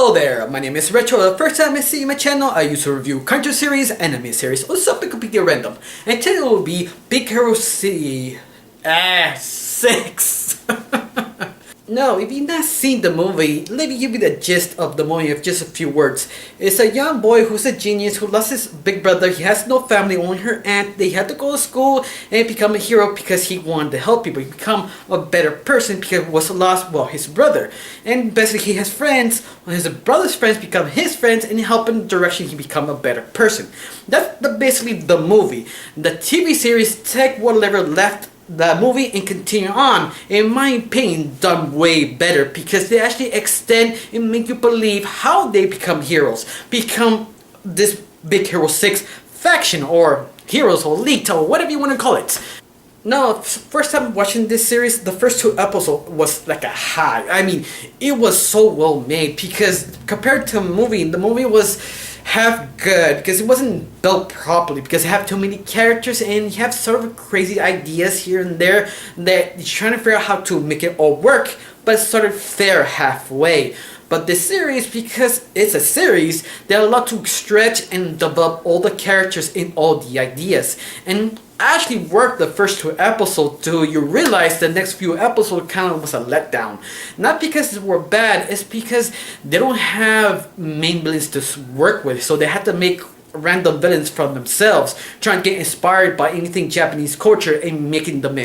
Hello there, my name is Retro. The first time I see my channel, I used to review cartoon series, anime series, or something completely random. And today will be Big Hero 6. No, if you've not seen the movie, let me give you the gist of the movie of just a few words. It's a young boy who's a genius who lost his big brother. He has no family, only her aunt. They had to go to school and become a hero because he wanted to help people. He become a better person because he was lost, well, his brother. And basically he has friends. His brother's friends become his friends and help in the direction he become a better person. That's basically the movie. The TV series take whatever left the movie and continue on, in my opinion, done way better because they actually extend and make you believe how they become heroes, become this Big Hero 6 faction or heroes or elite or whatever you want to call it. No, first time watching this series, the first two episodes was like a high. I mean, it was so well made because compared to the movie was half good because it wasn't built properly because it have too many characters and you have sort of crazy ideas here and there that you're trying to figure out how to make it all work, but it's sort of fair halfway. But this series, because it's a series, there are a lot to stretch and develop all the characters and all the ideas. And actually worked the first two episodes till you realize the next few episodes kind of was a letdown. Not because they were bad, it's because they don't have main villains to work with, so they had to make random villains from themselves, trying to get inspired by anything Japanese culture and making them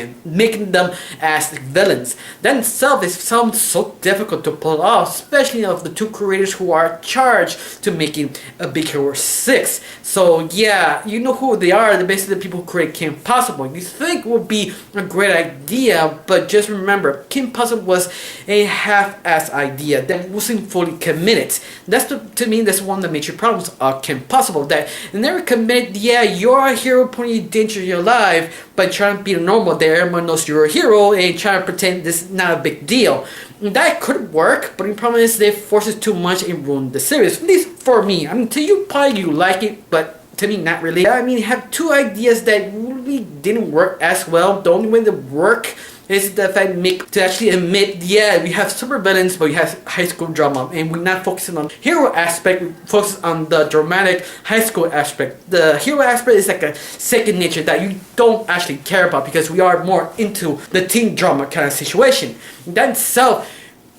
as villains. That in itself sounds so difficult to pull off, especially of the two creators who are charged to making a Big Hero 6. So yeah, you know who they are. They're basically the people who create Kim Possible. You think would be a great idea, but just remember, Kim Possible was a half-ass idea that wasn't fully committed. To me, that's one of the major problems of Kim Possible. That never committed. Yeah, you're a hero putting danger in your life, but trying to be normal there. Everyone knows you're a hero and trying to pretend this is not a big deal. And that could work, but the problem is they force it too much and ruin the series. At least for me. I mean, to you probably you like it, but to me not really. I mean, have two ideas that really didn't work as well. The only way they work is the fact to actually admit, yeah, we have super villains, but we have high school drama, and we're not focusing on hero aspect, we focus on the dramatic high school aspect. The hero aspect is like a second nature that you don't actually care about because we are more into the teen drama kind of situation. That itself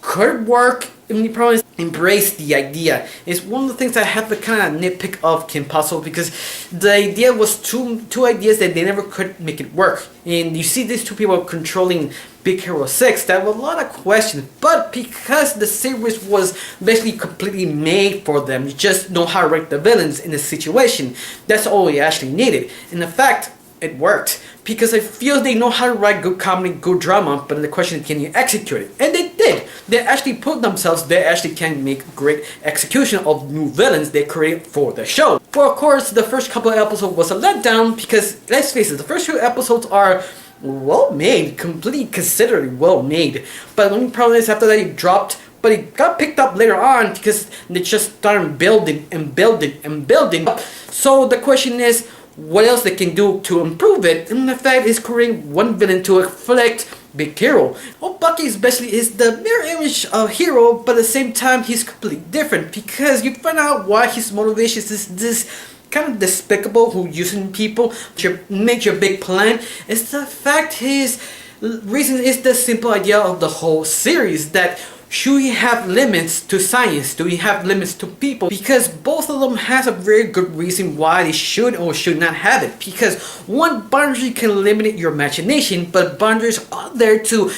could work. I mean, you probably embrace the idea. It's one of the things I have to kind of nitpick of Kim Possible because the idea was two ideas that they never could make it work. And you see these two people controlling Big Hero 6, that have a lot of questions. But because the series was basically completely made for them, you just know how to write the villains in the situation. That's all you actually needed. And in fact, it worked. Because I feel they know how to write good comedy, good drama, but the question is, can you execute it? And they did. They actually put themselves, they actually can make great execution of new villains they create for the show. For of course, the first couple of episodes was a letdown because, let's face it, the first few episodes are well made, completely considerably well made. But the only problem is after that it dropped, but it got picked up later on because they just started building and building and building. So the question is, what else they can do to improve it? And the fact is creating one villain to afflict Big Hero. Well, Bucky especially is the mirror image of Hero, but at the same time he's completely different because you find out why his motivation is this kind of despicable who using people to make your big plan. It's the fact his reason is the simple idea of the whole series that should we have limits to science? Do we have limits to people? Because both of them has a very good reason why they should or should not have it. Because one boundary can limit your imagination, but boundaries are there to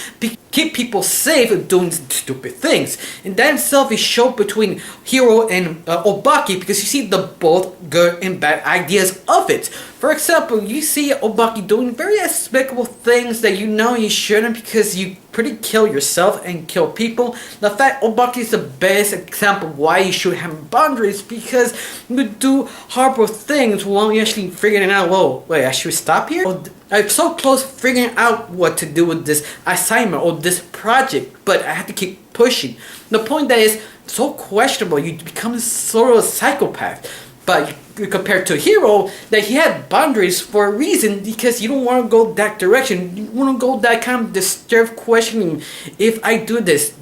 keep people safe of doing stupid things. And that itself is shown between Hero and Obaki because you see the both good and bad ideas of it. For example, you see Obaki doing very despicable things that you know you shouldn't because you pretty kill yourself and kill people. The fact Obaki is the best example why you should have boundaries because you do horrible things while you're actually figuring out, whoa, wait, I should stop here? I'm so close figuring out what to do with this assignment or this project, but I have to keep pushing. The point that is so questionable, you become sort of a psychopath. But compared to Hero, that he had boundaries for a reason because you don't want to go that direction. You want to go that kind of disturbed questioning. If I do this,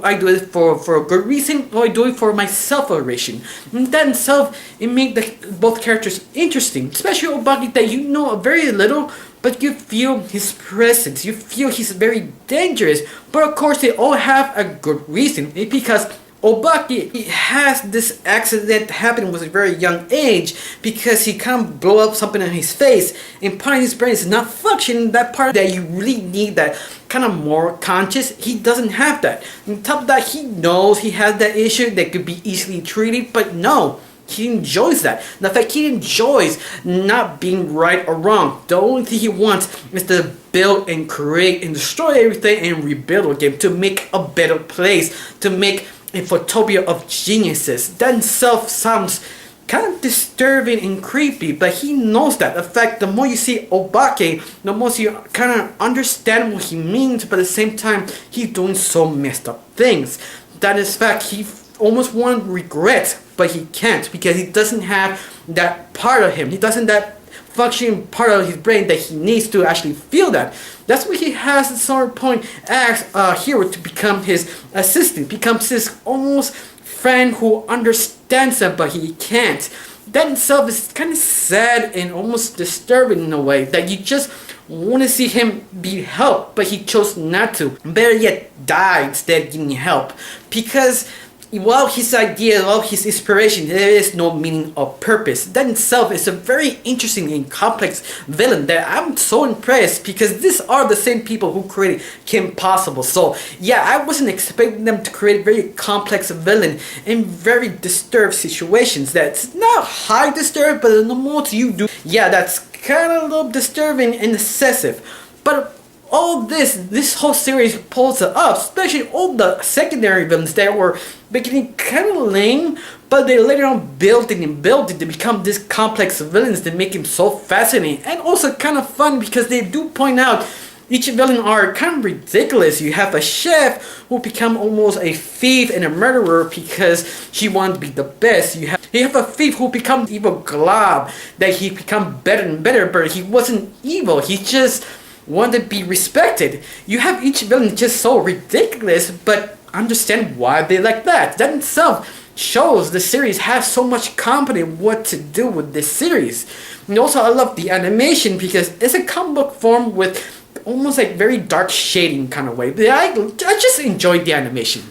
I do it for a good reason, or I do it for my self-exploration. And that in itself, it made both characters interesting, especially Obaki that you know very little, but you feel his presence, you feel he's very dangerous. But of course, they all have a good reason. It's because Obaki he has this accident happening with a very young age because he kind of blew up something in his face and part of his brain is not functioning. That part that you really need, that kind of more conscious, he doesn't have that. On top of that, he knows he has that issue that could be easily treated, but no. He enjoys that. The fact he enjoys not being right or wrong. The only thing he wants is to build and create and destroy everything and rebuild again to make a better place, to make a photopia of geniuses. That in itself sounds kind of disturbing and creepy, but he knows that. In fact, the more you see Obaki, the more you kind of understand what he means, but at the same time, he's doing so messed up things. That is fact, he almost want regret, but he can't because he doesn't have that part of him. He doesn't that functioning part of his brain that he needs to actually feel that. That's why he has at some point asked Hiro to become his assistant, becomes his almost friend who understands him, but he can't. That in itself is kind of sad and almost disturbing in a way that you just want to see him be helped, but he chose not to. Better yet, die instead of getting help because while his idea, while his inspiration, there is no meaning or purpose. That in itself is a very interesting and complex villain that I'm so impressed because these are the same people who created Kim Possible. So yeah, I wasn't expecting them to create a very complex villain in very disturbed situations. That's not high disturbed, but the more you do, yeah, that's kind of a little disturbing and excessive. But all this whole series pulls it up, especially all the secondary villains that were beginning kind of lame, but they later on built it to become these complex villains that make him so fascinating and also kind of fun because they do point out each villain are kind of ridiculous. You have a chef who become almost a thief and a murderer because she wanted to be the best. You have a thief who becomes evil glob that he become better and better, but he wasn't evil. He just wanted to be respected. You have each villain just so ridiculous, but understand why they like that. That in itself shows the series has so much confidence what to do with this series. And also I love the animation because it's a comic book form with almost like very dark shading kind of way. But I just enjoyed the animation.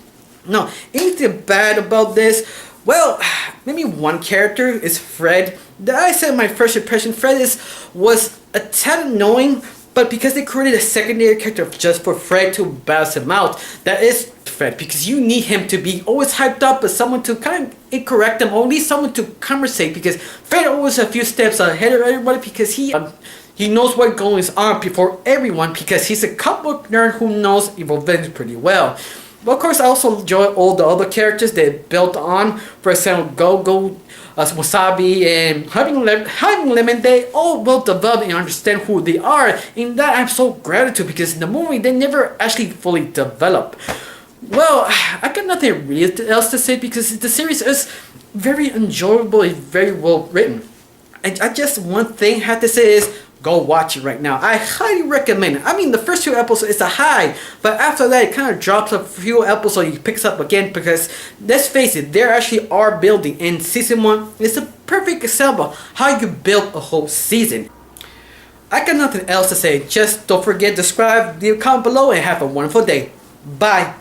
Now, anything bad about this? Well, maybe one character is Fred. I said my first impression, Fred was a tad annoying, but because they created a secondary character just for Fred to balance him out, that is Fred, because you need him to be always hyped up, but someone to kind of correct him, or at least someone to conversate, because Fred always a few steps ahead of everybody, because he knows what goes on before everyone, because he's a comic book nerd who knows evil villains pretty well. But of course, I also enjoy all the other characters that built on. For example, Go-Go, Wasabi, and having Lemon. They all well develop and understand who they are. And that I'm so gratitude because in the movie they never actually fully develop. Well, I got nothing really else to say because the series is very enjoyable and very well written. And I just one thing I have to say is go watch it right now. I highly recommend it. I mean, the first few episodes is a high, but after that it kind of drops a few episodes, it picks up again because let's face it, they actually are building. And season 1 is a perfect example how you build a whole season. I got nothing else to say. Just don't forget to subscribe, leave a comment below, and have a wonderful day. Bye.